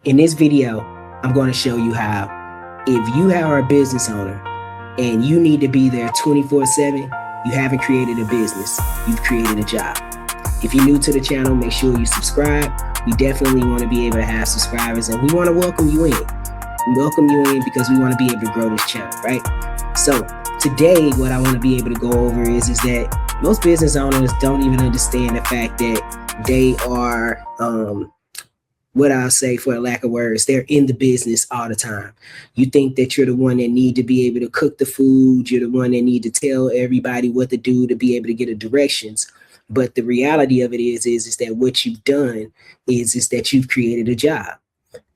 In this video, I'm going to show you how if you are a business owner and you need to be there 24/7, you haven't created a business, you've created a job. If you're new to the channel, make sure you subscribe. We definitely want to be able to have subscribers, and we want to welcome you in. We welcome you in because we want to be able to grow this channel, right? So today, what I want to be able to go over is that most business owners don't even understand the fact that they are what I'll say, for a lack of words, they're in the business all the time. You think that you're the one that need to be able to cook the food. You're the one that need to tell everybody what to do to be able to get the directions. But the reality of it is that what you've done is that you've created a job.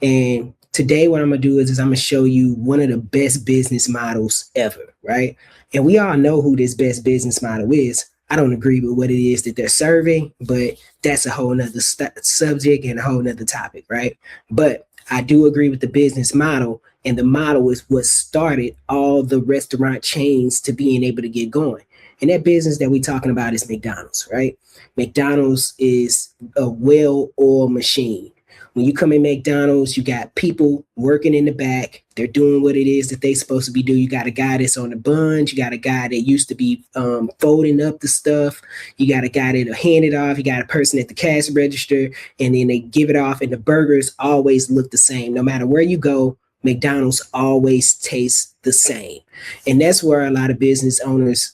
And today what I'm going to do is I'm going to show you one of the best business models ever, right? And we all know who this best business model is. I don't agree with what it is that they're serving, but that's a whole nother subject and a whole nother topic, right? But I do agree with the business model, and the model is what started all the restaurant chains to being able to get going. And that business that we're talking about is McDonald's, right? McDonald's is a well-oiled machine. When you come in McDonald's, you got people working in the back. They're doing what it is that they're supposed to be doing. You got a guy that's on the buns. You got a guy that used to be folding up the stuff. You got a guy that'll hand it off. You got a person at the cash register, and then they give it off. And the burgers always look the same. No matter where you go, McDonald's always tastes the same. And that's where a lot of business owners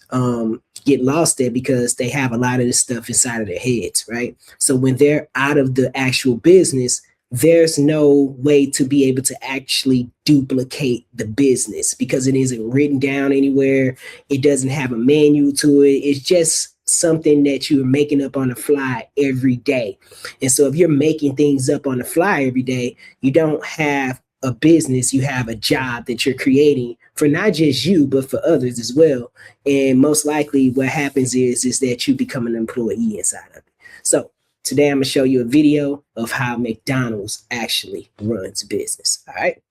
get lost at, because they have a lot of this stuff inside of their heads, right? So when they're out of the actual business, there's no way to be able to actually duplicate the business because it isn't written down anywhere. It doesn't have a manual to it. It's just something that you're making up on the fly every day. And so if you're making things up on the fly every day, you don't have a business, you have a job that you're creating for not just you, but for others as well. And most likely what happens is that you become an employee inside of it. So today I'm gonna show you a video of how McDonald's actually runs business. All right.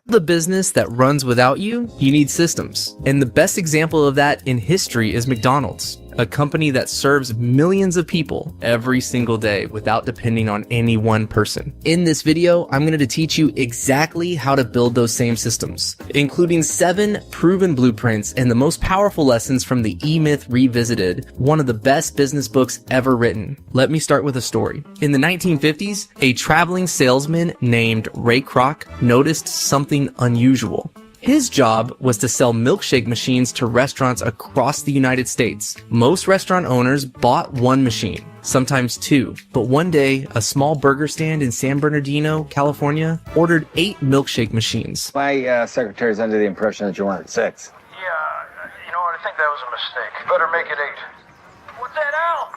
The business that runs without you, you need systems. And the best example of that in history is McDonald's, a company that serves millions of people every single day without depending on any one person. In this video, I'm going to teach you exactly how to build those same systems, including 7 proven blueprints and the most powerful lessons from the E-Myth Revisited, one of the best business books ever written. Let me start with a story. In the 1950s, a traveling salesman named Ray Kroc noticed something unusual. His job was to sell milkshake machines to restaurants across the United States. Most restaurant owners bought one machine, sometimes 2, but one day, a small burger stand in San Bernardino, California, ordered 8 milkshake machines. My secretary's under the impression that you wanted 6. Yeah, you know what? I think that was a mistake. Better make it 8. What the hell?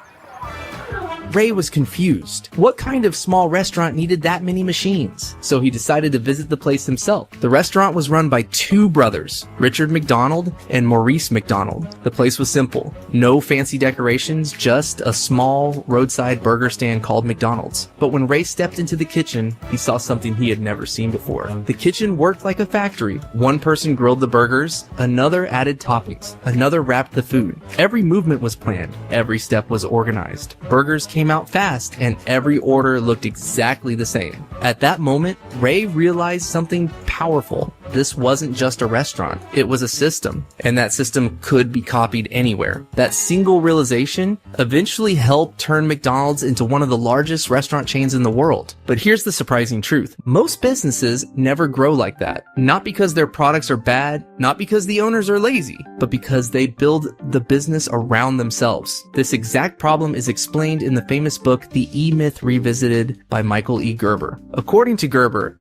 Ray was confused. What kind of small restaurant needed that many machines? So he decided to visit the place himself. The restaurant was run by 2 brothers, Richard McDonald and Maurice McDonald. The place was simple. No fancy decorations, just a small roadside burger stand called McDonald's. But when Ray stepped into the kitchen, he saw something he had never seen before. The kitchen worked like a factory. One person grilled the burgers, another added toppings, another wrapped the food. Every movement was planned. Every step was organized. Burgers came out fast, and every order looked exactly the same. At that moment, Ray realized something powerful. This wasn't just a restaurant, it was a system, and that system could be copied anywhere. That single realization eventually helped turn McDonald's into one of the largest restaurant chains in the world. But here's the surprising truth. Most businesses never grow like that. Not because their products are bad, not because the owners are lazy, but because they build the business around themselves. This exact problem is explained in the famous book, The E-Myth Revisited by Michael E. Gerber. According to Gerber,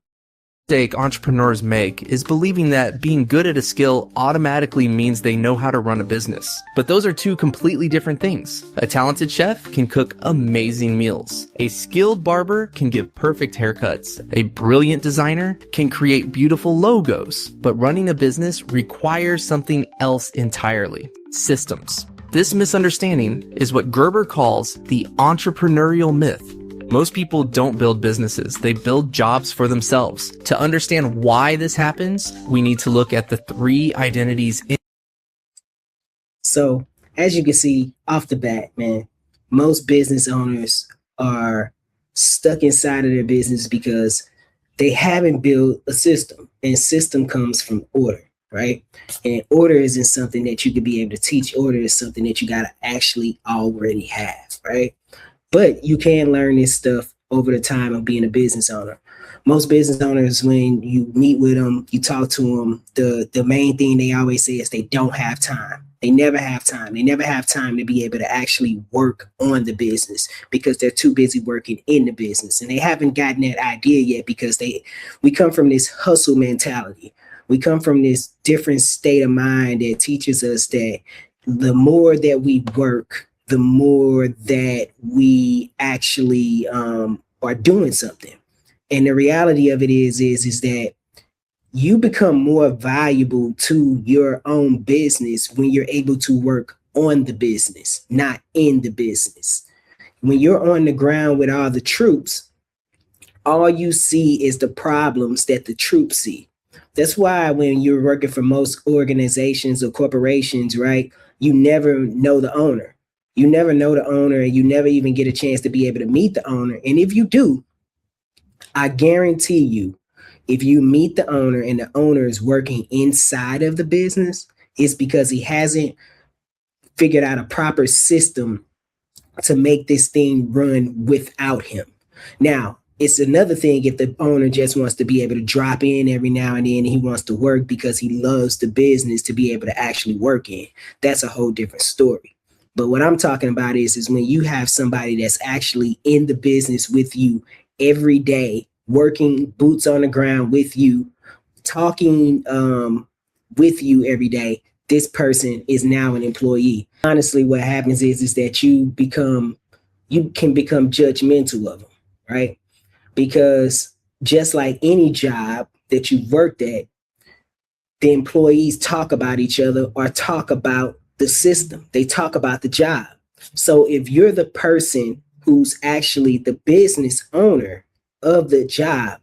the mistake entrepreneurs make is believing that being good at a skill automatically means they know how to run a business. But those are 2 completely different things. A talented chef can cook amazing meals. A skilled barber can give perfect haircuts. A brilliant designer can create beautiful logos. But running a business requires something else entirely: systems. This misunderstanding is what Gerber calls the entrepreneurial myth. Most people don't build businesses, they build jobs for themselves. To understand why this happens, we need to look at the 3 identities. So as you can see off the bat, man, most business owners are stuck inside of their business because they haven't built a system, and system comes from order, right? And order isn't something that you could be able to teach. Order is something that you got to actually already have, right? But you can learn this stuff over the time of being a business owner. Most business owners, when you meet with them, you talk to them, the main thing they always say is they don't have time. They never have time. They never have time to be able to actually work on the business because they're too busy working in the business. And they haven't gotten that idea yet because we come from this hustle mentality. We come from this different state of mind that teaches us that the more that we work, the more that we actually are doing something. And the reality of it is that you become more valuable to your own business when you're able to work on the business, not in the business. When you're on the ground with all the troops, all you see is the problems that the troops see. That's why when you're working for most organizations or corporations, right, you never know the owner. You never know the owner, and you never even get a chance to be able to meet the owner. And if you do, I guarantee you, if you meet the owner and the owner is working inside of the business, it's because he hasn't figured out a proper system to make this thing run without him. Now, it's another thing if the owner just wants to be able to drop in every now and then and he wants to work because he loves the business to be able to actually work in. That's a whole different story. But what I'm talking about is when you have somebody that's actually in the business with you every day, working boots on the ground with you, talking with you every day, this person is now an employee. Honestly, what happens is that you can become judgmental of them, right? Because just like any job that you've worked at, the employees talk about each other or talk about the system. They talk about the job. So if you're the person who's actually the business owner of the job,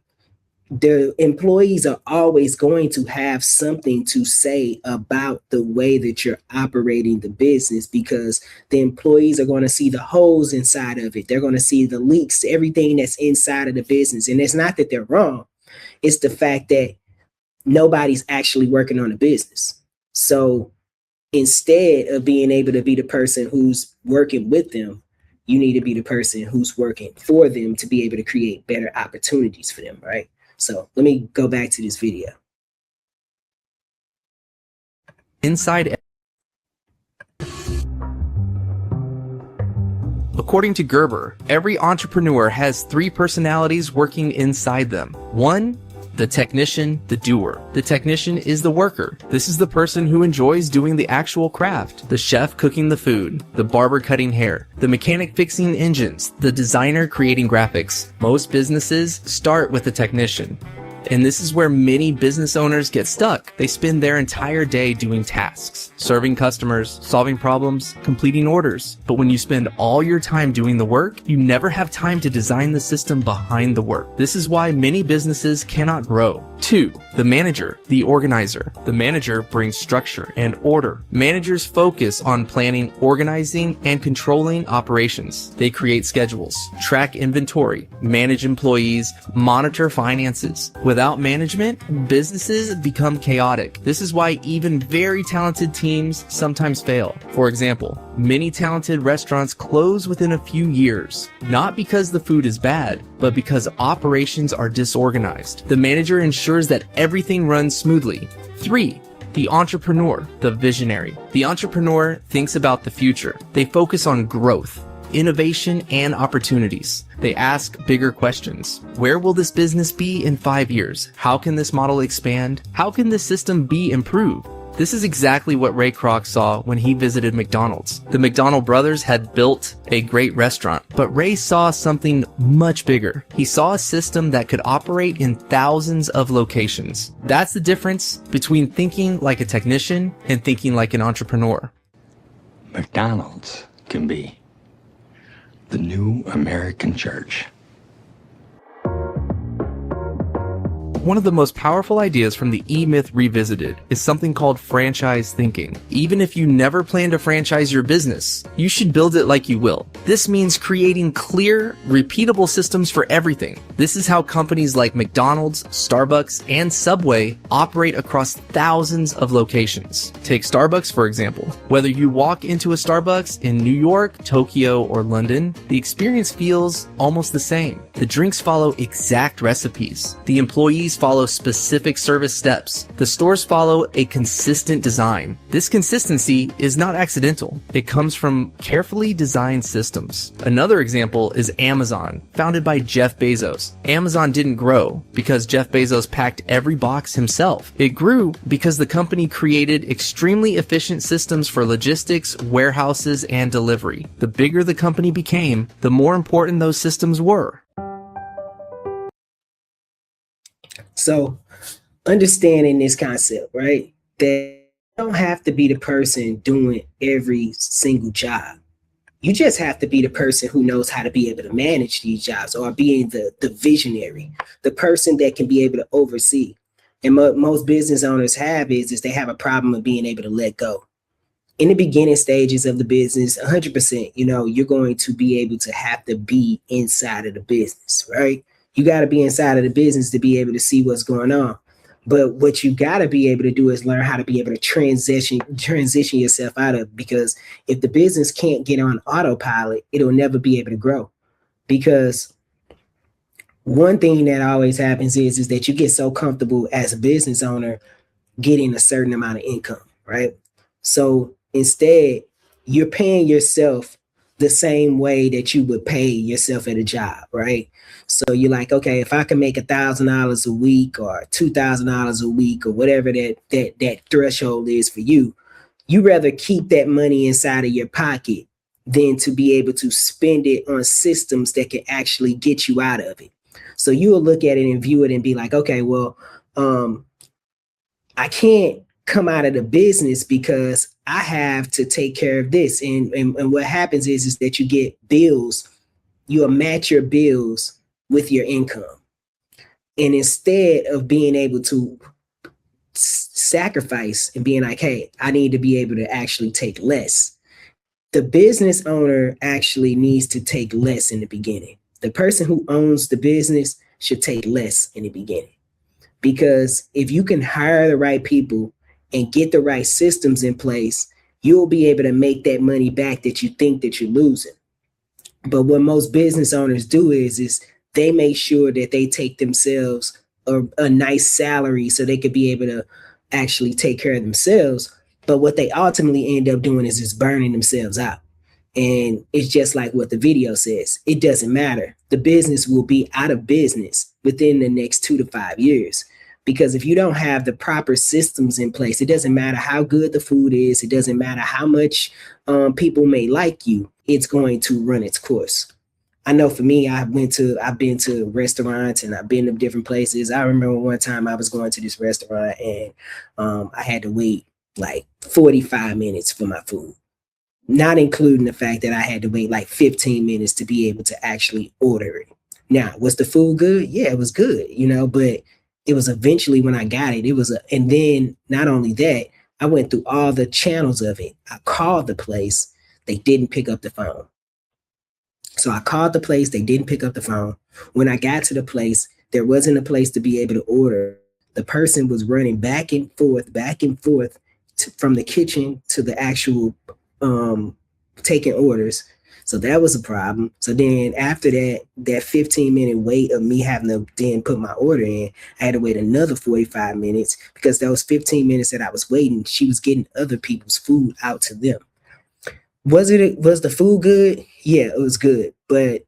the employees are always going to have something to say about the way that you're operating the business, because the employees are going to see the holes inside of it. They're going to see the leaks, everything that's inside of the business. And it's not that they're wrong. It's the fact that nobody's actually working on the business. So instead of being able to be the person who's working with them, you need to be the person who's working for them to be able to create better opportunities for them, right? So let me go back to this video. Inside. According to Gerber, every entrepreneur has 3 personalities working inside them. 1, the technician, the doer. The technician is the worker. This is the person who enjoys doing the actual craft. The chef cooking the food, the barber cutting hair, the mechanic fixing engines, the designer creating graphics. Most businesses start with a technician. And this is where many business owners get stuck. They spend their entire day doing tasks, serving customers, solving problems, completing orders. But when you spend all your time doing the work, you never have time to design the system behind the work. This is why many businesses cannot grow. 2, the manager, the organizer. The manager brings structure and order. Managers focus on planning, organizing, and controlling operations. They create schedules, track inventory, manage employees, monitor finances. Without management, businesses become chaotic. This is why even very talented teams sometimes fail. For example, many talented restaurants close within a few years, not because the food is bad, but because operations are disorganized. The manager ensures that everything runs smoothly. 3, the entrepreneur, the visionary. The entrepreneur thinks about the future. They focus on growth, innovation, and opportunities. They ask bigger questions. Where will this business be in 5 years? How can this model expand? How can this system be improved? This is exactly what Ray Kroc saw when he visited McDonald's. The McDonald brothers had built a great restaurant, but Ray saw something much bigger. He saw a system that could operate in thousands of locations. That's the difference between thinking like a technician and thinking like an entrepreneur. McDonald's can be the new American church. One of the most powerful ideas from the E-Myth Revisited is something called franchise thinking. Even if you never plan to franchise your business, you should build it like you will. This means creating clear, repeatable systems for everything. This is how companies like McDonald's, Starbucks, and Subway operate across thousands of locations. Take Starbucks, for example. Whether you walk into a Starbucks in New York, Tokyo, or London, the experience feels almost the same. The drinks follow exact recipes. The employees follow specific service steps. The stores follow a consistent design. This consistency is not accidental. It comes from carefully designed systems. Another example is Amazon, founded by Jeff Bezos. Amazon didn't grow because Jeff Bezos packed every box himself. It grew because the company created extremely efficient systems for logistics, warehouses, and delivery. The bigger the company became, the more important those systems were. So understanding this concept, right? That you don't have to be the person doing every single job. You just have to be the person who knows how to be able to manage these jobs, or being the visionary, the person that can be able to oversee. And most business owners have is they have a problem of being able to let go. In the beginning stages of the business, 100%, you're going to be able to have to be inside of the business, right? You got to be inside of the business to be able to see what's going on. But what you got to be able to do is learn how to be able to transition yourself out of, because if the business can't get on autopilot, it'll never be able to grow. Because one thing that always happens is that you get so comfortable as a business owner getting a certain amount of income, right? So instead, you're paying yourself the same way that you would pay yourself at a job, right? So you're like, okay, if I can make $1,000 a week or $2,000 a week or whatever that threshold is for you, you rather keep that money inside of your pocket than to be able to spend it on systems that can actually get you out of it. So you will look at it and view it and be like, okay, well, I can't come out of the business because I have to take care of this. And what happens is that you get bills, you'll match your bills with your income. And instead of being able to sacrifice and being like, hey, I need to be able to actually take less, the business owner actually needs to take less in the beginning. The person who owns the business should take less in the beginning. Because if you can hire the right people and get the right systems in place, you'll be able to make that money back that you think that you're losing. But what most business owners do is they make sure that they take themselves a nice salary so they could be able to actually take care of themselves. But what they ultimately end up doing is just burning themselves out. And it's just like what the video says. It doesn't matter. The business will be out of business within the next 2 to 5 years. Because if you don't have the proper systems in place, it doesn't matter how good the food is. It doesn't matter how much people may like you. It's going to run its course. I know for me, I've been to restaurants and I've been to different places. I remember one time I was going to this restaurant and I had to wait like 45 minutes for my food, not including the fact that I had to wait like 15 minutes to be able to actually order it. Now, was the food good? Yeah, it was good, but it was eventually when I got it, and then not only that, I went through all the channels of it. I called the place. They didn't pick up the phone. So I called the place. They didn't pick up the phone. When I got to the place, there wasn't a place to be able to order. The person was running back and forth from the kitchen to the actual taking orders. So that was a problem. So then after that 15-minute wait of me having to then put my order in, I had to wait another 45 minutes because those 15 minutes that I was waiting, she was getting other people's food out to them. Was the food good? Yeah, it was good. But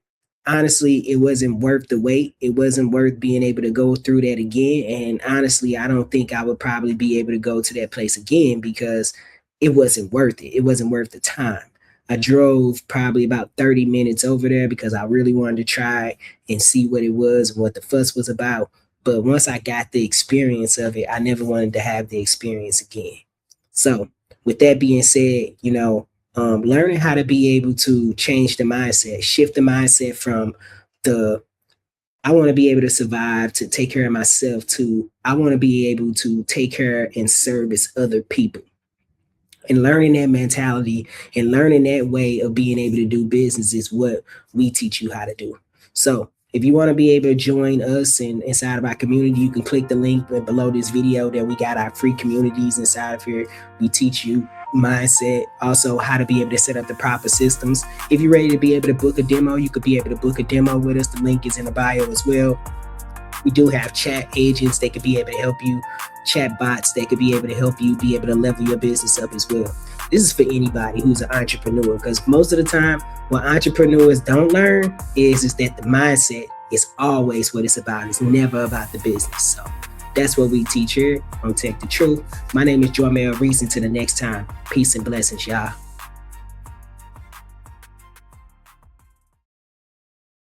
honestly, it wasn't worth the wait. It wasn't worth being able to go through that again. And honestly, I don't think I would probably be able to go to that place again because it wasn't worth it. It wasn't worth the time. I drove probably about 30 minutes over there because I really wanted to try and see what it was, what the fuss was about. But once I got the experience of it, I never wanted to have the experience again. So with that being said, learning how to be able to change the mindset, shift the mindset from I want to be able to survive to take care of myself to I want to be able to take care and service other people. And learning that mentality and learning that way of being able to do business is what we teach you how to do. So if you want to be able to join us inside of our community, you can click the link below this video that we got our free communities inside of here. We teach you mindset, also how to be able to set up the proper systems. If you're ready to be able to book a demo, you could be able to book a demo with us. The link is in the bio as well. We do have chat agents that could be able to help you, chat bots that could be able to help you be able to level your business up as well. This is for anybody who's an entrepreneur, because most of the time what entrepreneurs don't learn is that the mindset is always what it's about. It's never about the business. So that's what we teach here on Tech the Truth. My name is Jormel Reese. Until the next time, peace and blessings, y'all.